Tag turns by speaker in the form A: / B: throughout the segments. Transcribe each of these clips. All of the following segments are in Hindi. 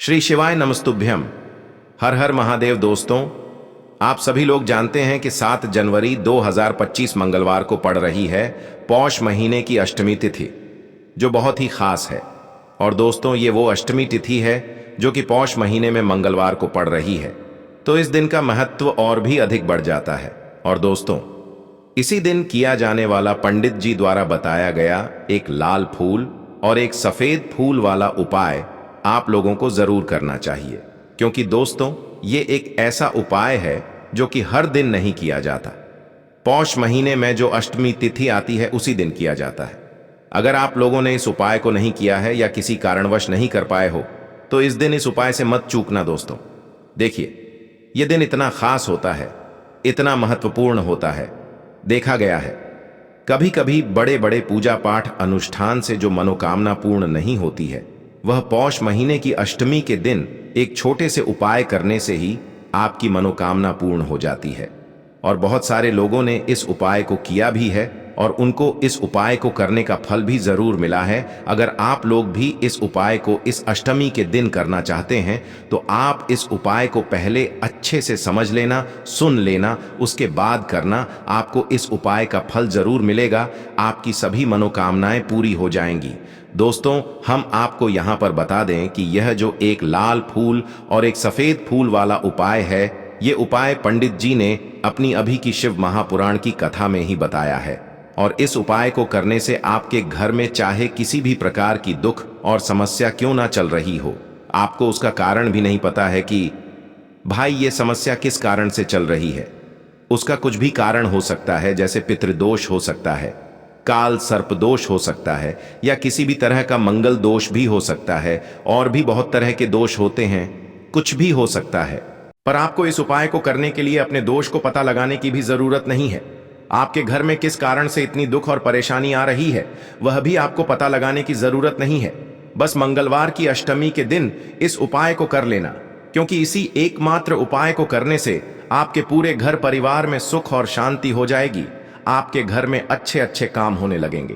A: श्री शिवाय नमस्तुभ्यम। हर हर महादेव। दोस्तों, आप सभी लोग जानते हैं कि 7 जनवरी 2025 मंगलवार को पड़ रही है पौष महीने की अष्टमी तिथि, जो बहुत ही खास है। और दोस्तों, ये वो अष्टमी तिथि है जो कि पौष महीने में मंगलवार को पड़ रही है, तो इस दिन का महत्व और भी अधिक बढ़ जाता है। और दोस्तों, इसी दिन किया जाने वाला पंडित जी द्वारा बताया गया एक लाल फूल और एक सफेद फूल वाला उपाय आप लोगों को जरूर करना चाहिए, क्योंकि दोस्तों, ये एक ऐसा उपाय है जो कि हर दिन नहीं किया जाता। पौष महीने में जो अष्टमी तिथि आती है उसी दिन किया जाता है। अगर आप लोगों ने इस उपाय को नहीं किया है या किसी कारणवश नहीं कर पाए हो, तो इस दिन इस उपाय से मत चूकना दोस्तों। देखिए, यह दिन इतना खास होता है, इतना महत्वपूर्ण होता है। देखा गया है कभी कभी बड़े बड़े पूजा पाठ अनुष्ठान से जो मनोकामना पूर्ण नहीं होती है, वह पौष महीने की अष्टमी के दिन एक छोटे से उपाय करने से ही आपकी मनोकामना पूर्ण हो जाती है। और बहुत सारे लोगों ने इस उपाय को किया भी है और उनको इस उपाय को करने का फल भी जरूर मिला है। अगर आप लोग भी इस उपाय को इस अष्टमी के दिन करना चाहते हैं, तो आप इस उपाय को पहले अच्छे से समझ लेना, सुन लेना, उसके बाद करना। आपको इस उपाय का फल जरूर मिलेगा, आपकी सभी मनोकामनाएं पूरी हो जाएंगी। दोस्तों, हम आपको यहाँ पर बता दें कि यह जो एक लाल फूल और एक सफेद फूल वाला उपाय है, ये उपाय पंडित जी ने अपनी अभी की शिव महापुराण की कथा में ही बताया है। और इस उपाय को करने से आपके घर में चाहे किसी भी प्रकार की दुख और समस्या क्यों ना चल रही हो, आपको उसका कारण भी नहीं पता है कि भाई ये समस्या किस कारण से चल रही है। उसका कुछ भी कारण हो सकता है, जैसे पितृदोष हो सकता है, काल सर्प दोष हो सकता है, या किसी भी तरह का मंगल दोष भी हो सकता है। और भी बहुत तरह के दोष होते हैं, कुछ भी हो सकता है। पर आपको इस उपाय को करने के लिए अपने दोष को पता लगाने की भी जरूरत नहीं है। आपके घर में किस कारण से इतनी दुख और परेशानी आ रही है, वह भी आपको पता लगाने की जरूरत नहीं है। बस मंगलवार की अष्टमी के दिन इस उपाय को कर लेना, क्योंकि इसी एकमात्र उपाय को करने से आपके पूरे घर परिवार में सुख और शांति हो जाएगी। आपके घर में अच्छे अच्छे काम होने लगेंगे।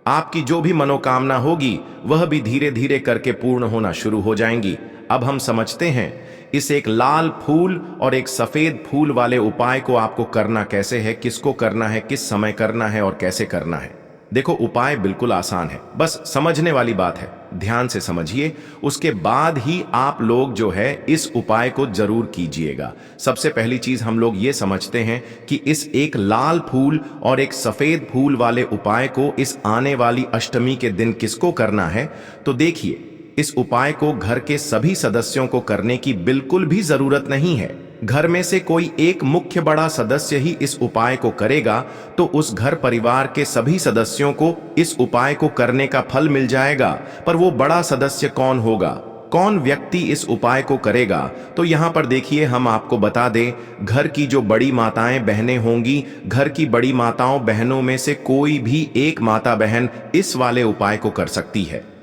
A: आपकी जो भी मनोकामना होगी वह भी धीरे धीरे करके पूर्ण होना शुरू हो जाएंगी। अब हम समझते हैं इस एक लाल फूल और एक सफेद फूल वाले उपाय को आपको करना कैसे है, किसको करना है, किस समय करना है और कैसे करना है। देखो, उपाय बिल्कुल आसान है, बस समझने वाली बात है। ध्यान से समझिए, उसके बाद ही आप लोग जो है इस उपाय को जरूर कीजिएगा। सबसे पहली चीज हम लोग ये समझते हैं कि इस एक लाल फूल और एक सफेद फूल वाले उपाय को इस आने वाली अष्टमी के दिन किसको करना है। तो देखिए, इस उपाय को घर के सभी सदस्यों को करने की बिल्कुल भी जरूरत नहीं है। घर में से कोई एक मुख्य बड़ा सदस्य ही इस उपाय को करेगा, तो उस घर परिवार के सभी सदस्यों को इस उपाय को करने का फल मिल जाएगा। पर वो बड़ा सदस्य कौन होगा, कौन व्यक्ति इस उपाय को करेगा, तो यहाँ पर देखिए, हम आपको बता दें, घर की जो बड़ी माताएं बहनें होंगी, घर की बड़ी माताओं बहनों में से कोई भी एक माता बहन इस वाले उपाय को कर सकती है।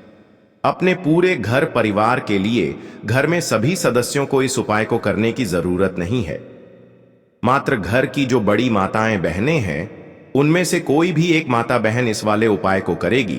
A: अपने पूरे घर परिवार के लिए घर में सभी सदस्यों को इस उपाय को करने की जरूरत नहीं है। मात्र घर की जो बड़ी माताएं बहनें हैं, उनमें से कोई भी एक माता बहन इस वाले उपाय को करेगी,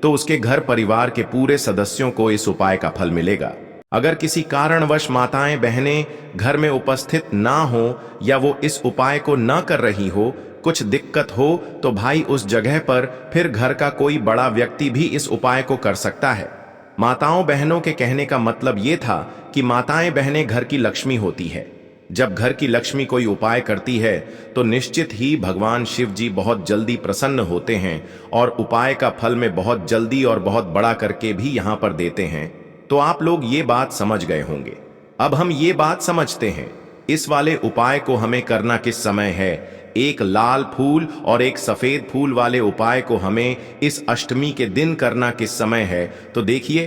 A: तो उसके घर परिवार के पूरे सदस्यों को इस उपाय का फल मिलेगा। अगर किसी कारणवश माताएं बहनें घर में उपस्थित ना हो या वो इस उपाय को ना कर रही हो, कुछ दिक्कत हो, तो भाई उस जगह पर फिर घर का कोई बड़ा व्यक्ति भी इस उपाय को कर सकता है। माताओं बहनों के कहने का मतलब ये था कि माताएं बहनें घर की लक्ष्मी होती है। जब घर की लक्ष्मी कोई उपाय करती है, तो निश्चित ही भगवान शिव जी बहुत जल्दी प्रसन्न होते हैं और उपाय का फल में बहुत जल्दी और बहुत बड़ा करके भी यहाँ पर देते हैं। तो आप लोग ये बात समझ गए होंगे। अब हम ये बात समझते हैं, इस वाले उपाय को हमें करना किस समय है। एक लाल फूल और एक सफेद फूल वाले उपाय को हमें इस अष्टमी के दिन करना किस समय है। तो देखिए,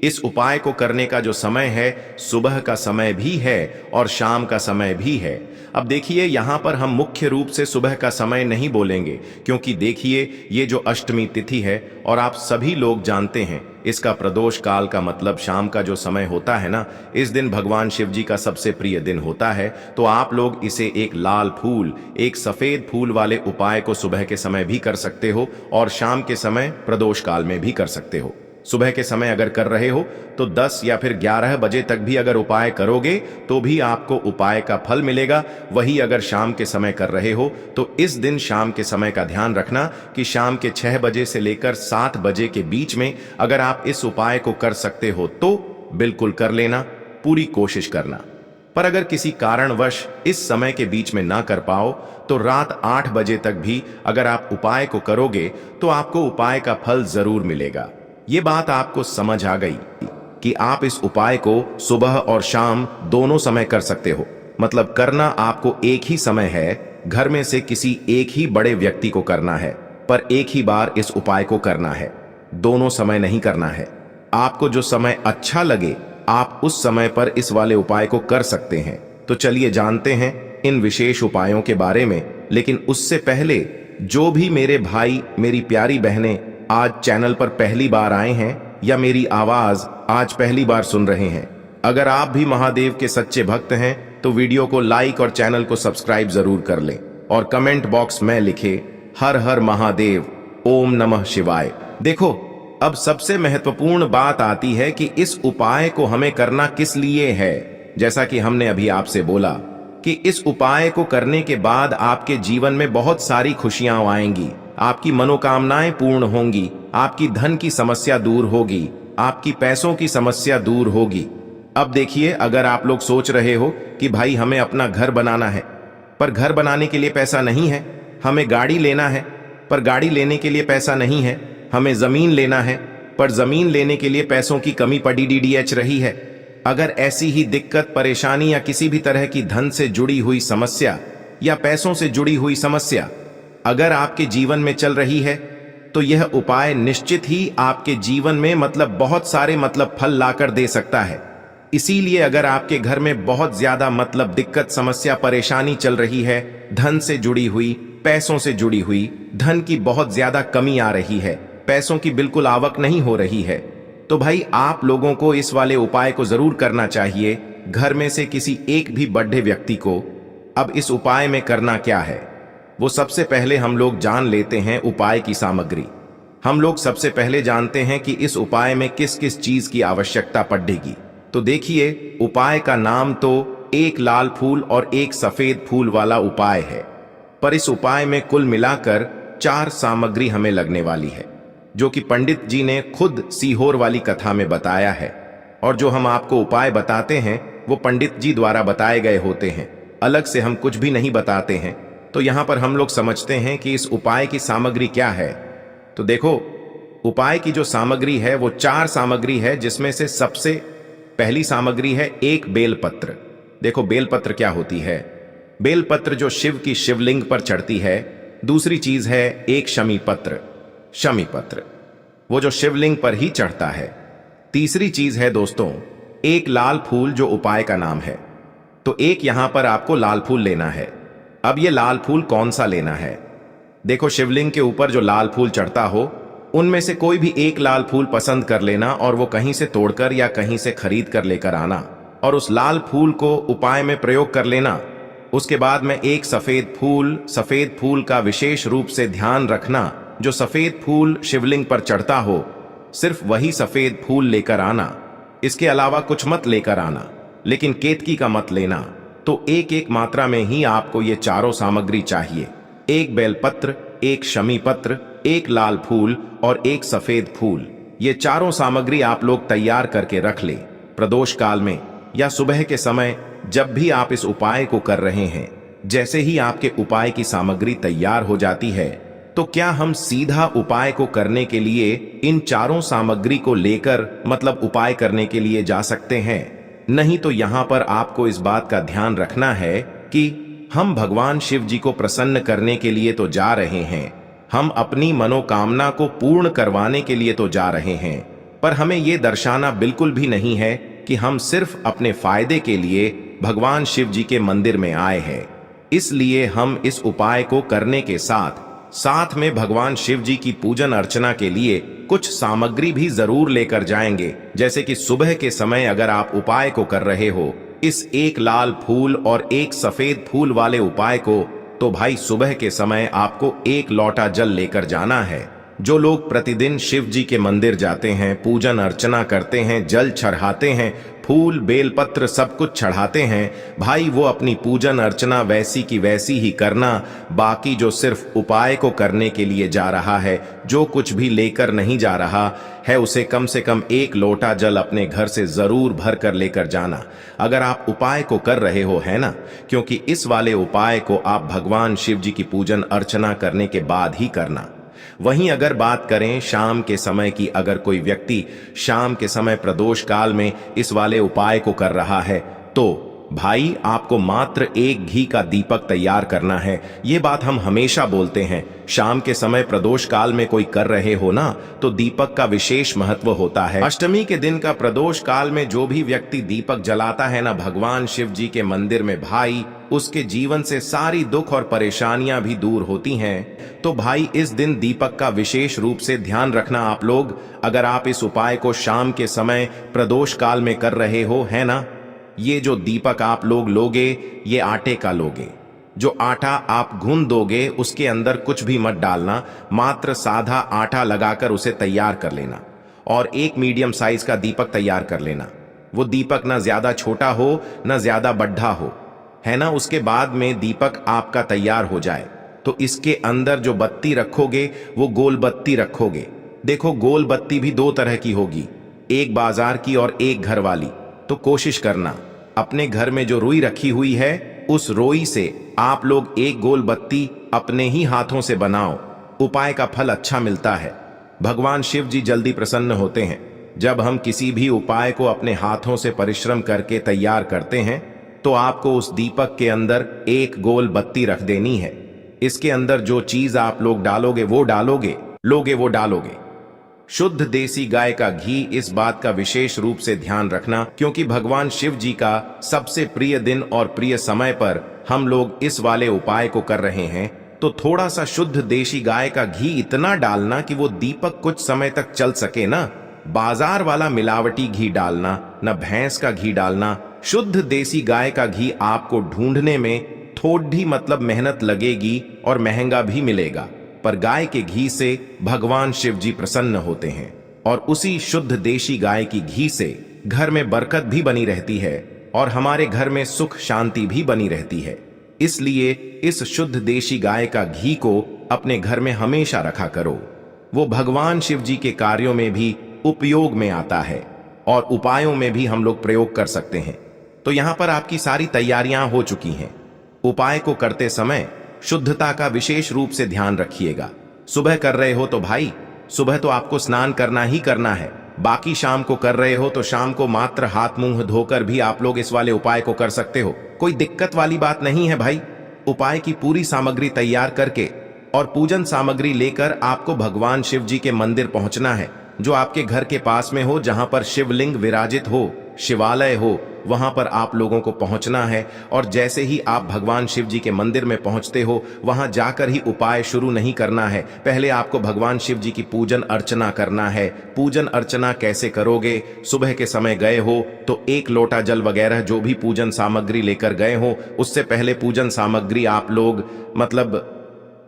A: इस उपाय को करने का जो समय है, सुबह का समय भी है और शाम का समय भी है। अब देखिए, यहाँ पर हम मुख्य रूप से सुबह का समय नहीं बोलेंगे, क्योंकि देखिए, ये जो अष्टमी तिथि है और आप सभी लोग जानते हैं, इसका प्रदोष काल का मतलब शाम का जो समय होता है ना, इस दिन भगवान शिव जी का सबसे प्रिय दिन होता है। तो आप लोग इसे एक लाल फूल, एक सफेद फूल वाले उपाय को सुबह के समय भी कर सकते हो और शाम के समय प्रदोष काल में भी कर सकते हो। सुबह के समय अगर कर रहे हो तो 10 या फिर 11 बजे तक भी अगर उपाय करोगे तो भी आपको उपाय का फल मिलेगा। वही अगर शाम के समय कर रहे हो तो इस दिन शाम के समय का ध्यान रखना कि शाम के 6 बजे से लेकर 7 बजे के बीच में अगर आप इस उपाय को कर सकते हो तो बिल्कुल कर लेना, पूरी कोशिश करना। पर अगर किसी कारणवश इस समय के बीच में ना कर पाओ तो रात 8 बजे तक भी अगर आप उपाय को करोगे तो आपको उपाय का फल जरूर मिलेगा। ये बात आपको समझ आ गई कि आप इस उपाय को सुबह और शाम दोनों समय कर सकते हो। मतलब करना आपको एक ही समय है, घर में से किसी एक ही बड़े व्यक्ति को करना है, पर एक ही बार इस उपाय को करना है, दोनों समय नहीं करना है। आपको जो समय अच्छा लगे आप उस समय पर इस वाले उपाय को कर सकते हैं। तो चलिए जानते हैं इन विशेष उपायों के बारे में। लेकिन उससे पहले जो भी मेरे भाई मेरी प्यारी बहनें आज चैनल पर पहली बार आए हैं या मेरी आवाज आज पहली बार सुन रहे हैं, अगर आप भी महादेव के सच्चे भक्त हैं तो वीडियो को लाइक और चैनल को सब्सक्राइब जरूर कर लें और कमेंट बॉक्स में लिखे हर हर महादेव, ओम नमः शिवाय। देखो, अब सबसे महत्वपूर्ण बात आती है कि इस उपाय को हमें करना किस लिए है। जैसा कि हमने अभी आपसे बोला कि इस उपाय को करने के बाद आपके जीवन में बहुत सारी खुशियां आएंगी, आपकी मनोकामनाएं पूर्ण होंगी, आपकी धन की समस्या दूर होगी, आपकी पैसों की समस्या दूर होगी। अब देखिए, अगर आप लोग सोच रहे हो कि भाई हमें अपना घर बनाना है पर घर बनाने के लिए पैसा नहीं है, हमें गाड़ी लेना है पर गाड़ी लेने के लिए पैसा नहीं है, हमें जमीन लेना है पर जमीन लेने के लिए पैसों की कमी पड़ी डीडीएच रही है। अगर ऐसी ही दिक्कत, परेशानी या किसी भी तरह की धन से जुड़ी हुई समस्या या पैसों से जुड़ी हुई समस्या अगर आपके जीवन में चल रही है तो यह उपाय निश्चित ही आपके जीवन में बहुत सारे फल लाकर दे सकता है। इसीलिए अगर आपके घर में बहुत ज्यादा दिक्कत, समस्या, परेशानी चल रही है, धन से जुड़ी हुई, पैसों से जुड़ी हुई, धन की बहुत ज्यादा कमी आ रही है, पैसों की बिल्कुल आवक नहीं हो रही है, तो भाई आप लोगों को इस वाले उपाय को जरूर करना चाहिए, घर में से किसी एक भी बड़े व्यक्ति को। अब इस उपाय में करना क्या है वो सबसे पहले हम लोग जान लेते हैं उपाय की सामग्री। हम लोग सबसे पहले जानते हैं कि इस उपाय में किस किस चीज की आवश्यकता पड़ेगी। तो देखिए, उपाय का नाम तो एक लाल फूल और एक सफेद फूल वाला उपाय है, पर इस उपाय में कुल मिलाकर 4 सामग्री हमें लगने वाली है, जो कि पंडित जी ने खुद सीहोर वाली कथा में बताया है। और जो हम आपको उपाय बताते हैं वो पंडित जी द्वारा बताए गए होते हैं, अलग से हम कुछ भी नहीं बताते हैं। तो यहां पर हम लोग समझते हैं कि इस उपाय की सामग्री क्या है। तो देखो, उपाय की जो सामग्री है वो 4 सामग्री है, जिसमें से सबसे पहली सामग्री है एक बेलपत्र। देखो, बेलपत्र क्या होती है? बेलपत्र जो शिव की शिवलिंग पर चढ़ती है। दूसरी चीज है एक शमी पत्र, शमी पत्र वो जो शिवलिंग पर ही चढ़ता है। तीसरी चीज है दोस्तों एक लाल फूल, जो उपाय का नाम है। तो एक यहां पर आपको लाल फूल लेना है। अब ये लाल फूल कौन सा लेना है? देखो, शिवलिंग के ऊपर जो लाल फूल चढ़ता हो उनमें से कोई भी एक लाल फूल पसंद कर लेना और वो कहीं से तोड़कर या कहीं से खरीद कर लेकर आना और उस लाल फूल को उपाय में प्रयोग कर लेना। उसके बाद में एक सफेद फूल का विशेष रूप से ध्यान रखना। जो सफेद फूल शिवलिंग पर चढ़ता हो सिर्फ वही सफेद फूल लेकर आना, इसके अलावा कुछ मत लेकर आना, लेकिन केतकी का मत लेना। तो एक एक मात्रा में ही आपको ये चारों सामग्री चाहिए। एक बेलपत्र, एक शमी पत्र, एक लाल फूल और एक सफेद फूल। ये चारों सामग्री आप लोग तैयार करके रख ले। प्रदोष काल में या सुबह के समय जब भी आप इस उपाय को कर रहे हैं, जैसे ही आपके उपाय की सामग्री तैयार हो जाती है तो क्या हम सीधा उपाय को करने के लिए इन चारों सामग्री को लेकर उपाय करने के लिए जा सकते हैं? नहीं, तो यहां पर आपको इस बात का ध्यान रखना है कि हम भगवान शिव जी को प्रसन्न करने के लिए तो जा रहे हैं, हम अपनी मनोकामना को पूर्ण करवाने के लिए तो जा रहे हैं, पर हमें यह दर्शाना बिल्कुल भी नहीं है कि हम सिर्फ अपने फायदे के लिए भगवान शिव जी के मंदिर में आए हैं। इसलिए हम इस उपाय को करने के साथ साथ में भगवान शिव जी की पूजन अर्चना के लिए कुछ सामग्री भी जरूर लेकर जाएंगे। जैसे कि सुबह के समय अगर आप उपाय को कर रहे हो इस एक लाल फूल और एक सफेद फूल वाले उपाय को, तो भाई सुबह के समय आपको एक लोटा जल लेकर जाना है, जो लोग प्रतिदिन शिव जी के मंदिर जाते हैं, पूजन अर्चना करते हैं, जल चढ़ाते हैं, फूल बेलपत्र सब कुछ चढ़ाते हैं, भाई वो अपनी पूजन अर्चना वैसी की वैसी ही करना। बाकी जो सिर्फ उपाय को करने के लिए जा रहा है, जो कुछ भी लेकर नहीं जा रहा है, उसे कम से कम 1 लोटा जल अपने घर से जरूर भर कर लेकर जाना। अगर आप उपाय को कर रहे हो, है ना, क्योंकि इस वाले उपाय को आप भगवान शिव जी की पूजन अर्चना करने के बाद ही करना। वहीं अगर बात करें शाम के समय की, अगर कोई व्यक्ति शाम के समय प्रदोष काल में इस वाले उपाय को कर रहा है, तो भाई आपको मात्र 1 घी का दीपक तैयार करना है। ये बात हम हमेशा बोलते हैं, शाम के समय प्रदोष काल में कोई कर रहे हो ना, तो दीपक का विशेष महत्व होता है। अष्टमी के दिन का प्रदोष काल में जो भी व्यक्ति दीपक जलाता है ना भगवान शिव जी के मंदिर में, भाई उसके जीवन से सारी दुख और परेशानियां भी दूर होती हैं। तो भाई इस दिन दीपक का विशेष रूप से ध्यान रखना आप लोग। अगर आप इस उपाय को शाम के समय प्रदोष काल में कर रहे हो, है ना, ये जो दीपक आप लोग लोगे, ये आटे का लोगे। जो आटा आप गूंद दोगे उसके अंदर कुछ भी मत डालना, मात्र सादा आटा लगाकर उसे तैयार कर लेना और 1 मीडियम साइज का दीपक तैयार कर लेना। वो दीपक ना ज्यादा छोटा हो ना ज्यादा बड्ढा हो, है ना। उसके बाद में दीपक आपका तैयार हो जाए तो इसके अंदर जो बत्ती रखोगे वो गोल बत्ती रखोगे। देखो गोल बत्ती भी 2 तरह की होगी, एक बाजार की और एक घर वाली। तो कोशिश करना अपने घर में जो रुई रखी हुई है, उस रुई से आप लोग 1 गोल बत्ती अपने ही हाथों से बनाओ। उपाय का फल अच्छा मिलता है। भगवान शिव जी जल्दी प्रसन्न होते हैं। जब हम किसी भी उपाय को अपने हाथों से परिश्रम करके तैयार करते हैं, तो आपको उस दीपक के अंदर 1 गोल बत्ती रख देनी है। इसके अंदर जो चीज आप लोग डालोगे वो डालोगे। शुद्ध देसी गाय का घी। इस बात का विशेष रूप से ध्यान रखना, क्योंकि भगवान शिव जी का सबसे प्रिय दिन और प्रिय समय पर हम लोग इस वाले उपाय को कर रहे हैं। तो थोड़ा सा शुद्ध देसी गाय का घी इतना डालना कि वो दीपक कुछ समय तक चल सके ना। बाजार वाला मिलावटी घी डालना, न भैंस का घी डालना। शुद्ध देसी गाय का घी आपको ढूंढने में थोड़ी मतलब मेहनत लगेगी और महंगा भी मिलेगा, पर गाय के घी से भगवान शिव जी प्रसन्न होते हैं और उसी शुद्ध देशी गाय की घी से घर में बरकत भी बनी रहती है और हमारे घर में सुख शांति भी बनी रहती है। इसलिए इस शुद्ध देशी गाय का घी को अपने घर में हमेशा रखा करो। वो भगवान शिव जी के कार्यों में भी उपयोग में आता है और उपायों में भी हम लोग प्रयोग कर सकते हैं। तो यहां पर आपकी सारी तैयारियां हो चुकी हैं। उपाय को करते समय शुद्धता का विशेष रूप से ध्यान रखिएगा। सुबह कर रहे हो तो भाई सुबह तो आपको स्नान करना ही करना है। बाकी शाम को कर रहे हो तो शाम को मात्र हाथ मुंह धोकर भी आप लोग इस वाले उपाय को कर सकते हो। कोई दिक्कत वाली बात नहीं है भाई। उपाय की पूरी सामग्री तैयार करके और पूजन सामग्री लेकर आपको भगवान शिव जी के मंदिर पहुंचना है, जो आपके घर के पास में हो, जहां पर शिवलिंग विराजित हो, शिवालय हो, वहां पर आप लोगों को पहुंचना है। और जैसे ही आप भगवान शिव जी के मंदिर में पहुंचते हो, वहां जाकर ही उपाय शुरू नहीं करना है। पहले आपको भगवान शिव जी की पूजन अर्चना करना है। पूजन अर्चना कैसे करोगे? सुबह के समय गए हो तो 1 लोटा जल वगैरह जो भी पूजन सामग्री लेकर गए हो, उससे पहले पूजन सामग्री आप लोग मतलब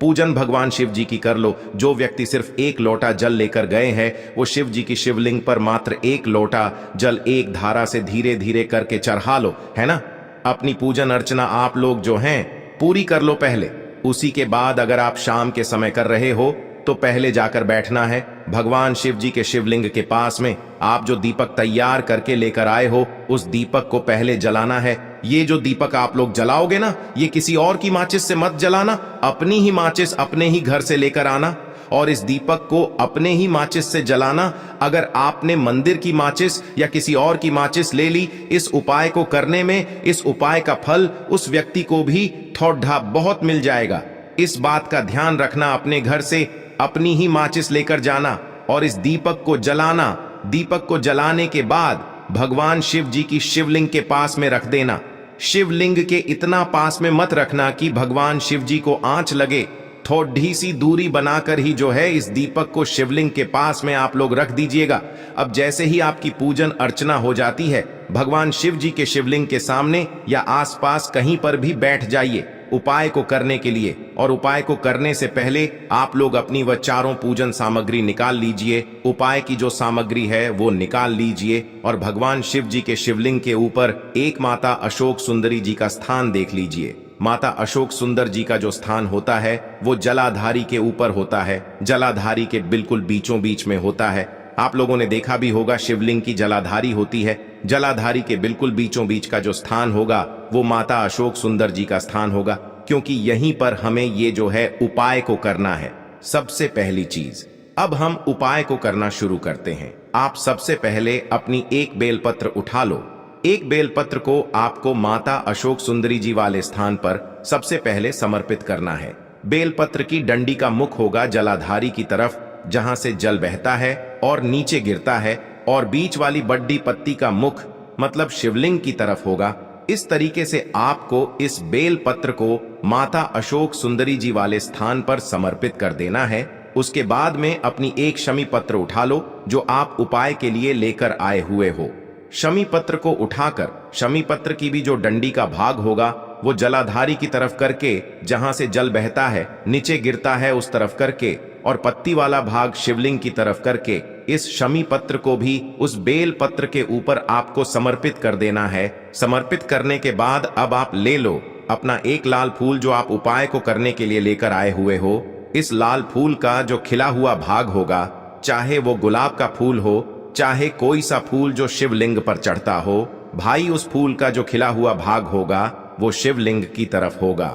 A: पूजन भगवान शिव जी की कर लो। जो व्यक्ति सिर्फ 1 लोटा जल लेकर गए हैं, वो शिव जी की शिवलिंग पर मात्र 1 लोटा जल एक धारा से धीरे धीरे करके चढ़ा लो, है ना। अपनी पूजन अर्चना आप लोग जो हैं पूरी कर लो पहले। उसी के बाद अगर आप शाम के समय कर रहे हो तो पहले जाकर बैठना है भगवान शिव जी के शिवलिंग के पास में। आप जो दीपक तैयार करके लेकर आए हो, उस दीपक को पहले जलाना है। ये जो दीपक आप लोग जलाओगे ना, ये किसी और की माचिस से मत जलाना, अपनी ही माचिस अपने ही घर से लेकर आना और इस दीपक को अपने ही माचिस से जलाना। अगर आपने मंदिर की माचिस या किसी और की माचिस ले ली इस उपाय को करने में, इस उपाय का फल उस व्यक्ति को भी थोड़ा बहुत मिल जाएगा। इस बात का ध्यान रखना, अपने घर से अपनी ही माचिस लेकर जाना और इस दीपक को जलाना। दीपक को जलाने के बाद भगवान शिव जी की शिवलिंग के पास में रख देना। शिवलिंग के इतना पास में मत रखना कि भगवान शिव जी को आंच लगे। थोड़ी सी दूरी बनाकर ही जो है इस दीपक को शिवलिंग के पास में आप लोग रख दीजिएगा। अब जैसे ही आपकी पूजन अर्चना हो जाती है, भगवान शिव जी के शिवलिंग के सामने या आसपास कहीं पर भी बैठ जाइए। उपाय को करने के लिए। और उपाय को करने से पहले आप लोग अपनी वह चारों पूजन सामग्री निकाल लीजिए। उपाय की जो सामग्री है वो निकाल लीजिए और भगवान शिव जी के शिवलिंग के ऊपर एक माता अशोक सुंदरी जी का स्थान देख लीजिए। माता अशोक सुंदर जी का जो स्थान होता है वो जलाधारी के ऊपर होता है, जलाधारी के बिल्कुल बीचों बीच में होता है। आप लोगों ने देखा भी होगा शिवलिंग की जलाधारी होती है, जलाधारी के बिल्कुल बीचों बीच का जो स्थान होगा वो माता अशोक सुंदर जी का स्थान होगा, क्योंकि यहीं पर हमें ये जो है उपाय को करना है। सबसे पहली चीज, अब हम उपाय को करना शुरू करते हैं। आप सबसे पहले अपनी एक बेलपत्र उठा लो। एक बेलपत्र को आपको माता अशोक सुंदरी जी वाले स्थान पर सबसे पहले समर्पित करना है। बेलपत्र की डंडी का मुख होगा जलाधारी की तरफ, जहां से जल बहता है और नीचे गिरता है, और बीच वाली बड्डी पत्ती का मुख मतलब शिवलिंग की तरफ होगा। इस तरीके से आपको इस बेलपत्र को माता अशोक सुंदरी जी वाले स्थान पर समर्पित कर देना है। उसके बाद में अपनी एक शमी पत्र उठा लो जो आप उपाय के लिए लेकर आए हुए हो। शमी पत्र को उठाकर शमी पत्र की भी जो डंडी का भाग होगा वो जलाधारी की तरफ करके, जहां से जल बहता है नीचे गिरता है उस तरफ करके, और पत्ती वाला भाग शिवलिंग की तरफ करके इस शमी पत्र को भी उस बेल पत्र के ऊपर आपको समर्पित कर देना है। समर्पित करने के बाद अब आप ले लो अपना एक लाल फूल जो आप उपाय को करने के लिए लेकर आए हुए हो। इस लाल फूल का जो खिला हुआ भाग होगा, चाहे वो गुलाब का फूल हो, चाहे कोई सा फूल जो शिवलिंग पर चढ़ता हो, भाई उस फूल का जो खिला हुआ भाग होगा वो शिवलिंग की तरफ होगा।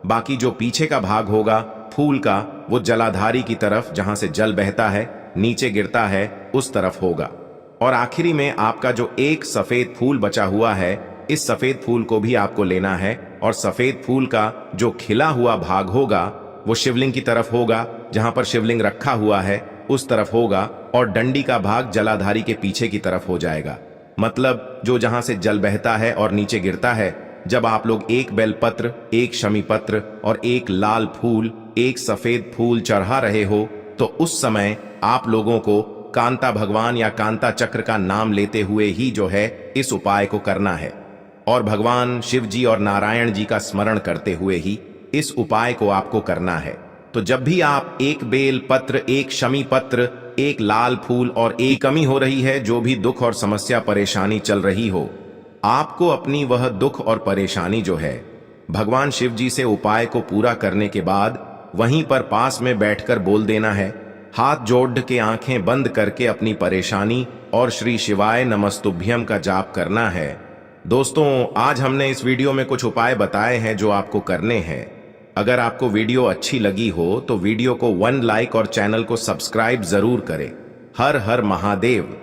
A: बाकी जो पीछे का भाग होगा फूल का वो जलाधारी की तरफ, जहां से जल बहता है नीचे गिरता है उस तरफ होगा। और आखिरी में आपका जो एक सफेद फूल बचा हुआ है, इस सफेद फूल को भी आपको लेना है, और सफेद फूल का जो खिला हुआ भाग होगा वो शिवलिंग की तरफ होगा, जहां पर शिवलिंग रखा हुआ है उस तरफ होगा, और डंडी का भाग जलाधारी के पीछे की तरफ हो जाएगा। मतलब जो जहां से जल बहता है और नीचे गिरता है। जब आप लोग एक बेलपत्र, एक शमी पत्र और एक लाल फूल, एक सफेद फूल चढ़ा रहे हो, तो उस समय आप लोगों को कांता भगवान या कांता चक्र का नाम लेते हुए ही जो है इस उपाय को करना है, और भगवान शिव जी और नारायण जी का स्मरण करते हुए ही इस उपाय को आपको करना है। तो जब भी आप एक बेल पत्र, एक शमी पत्र, एक लाल फूल और एक कमी हो रही है, जो भी दुख और समस्या परेशानी चल रही हो, आपको अपनी वह दुख और परेशानी जो है भगवान शिव जी से उपाय को पूरा करने के बाद वहीं पर पास में बैठकर बोल देना है। हाथ जोड़ के आंखें बंद करके अपनी परेशानी और श्री शिवाय नमस्तुभ्यम का जाप करना है। दोस्तों, आज हमने इस वीडियो में कुछ उपाय बताए हैं जो आपको करने हैं। अगर आपको वीडियो अच्छी लगी हो तो वीडियो को 1 लाइक और चैनल को सब्सक्राइब जरूर करें। हर हर महादेव।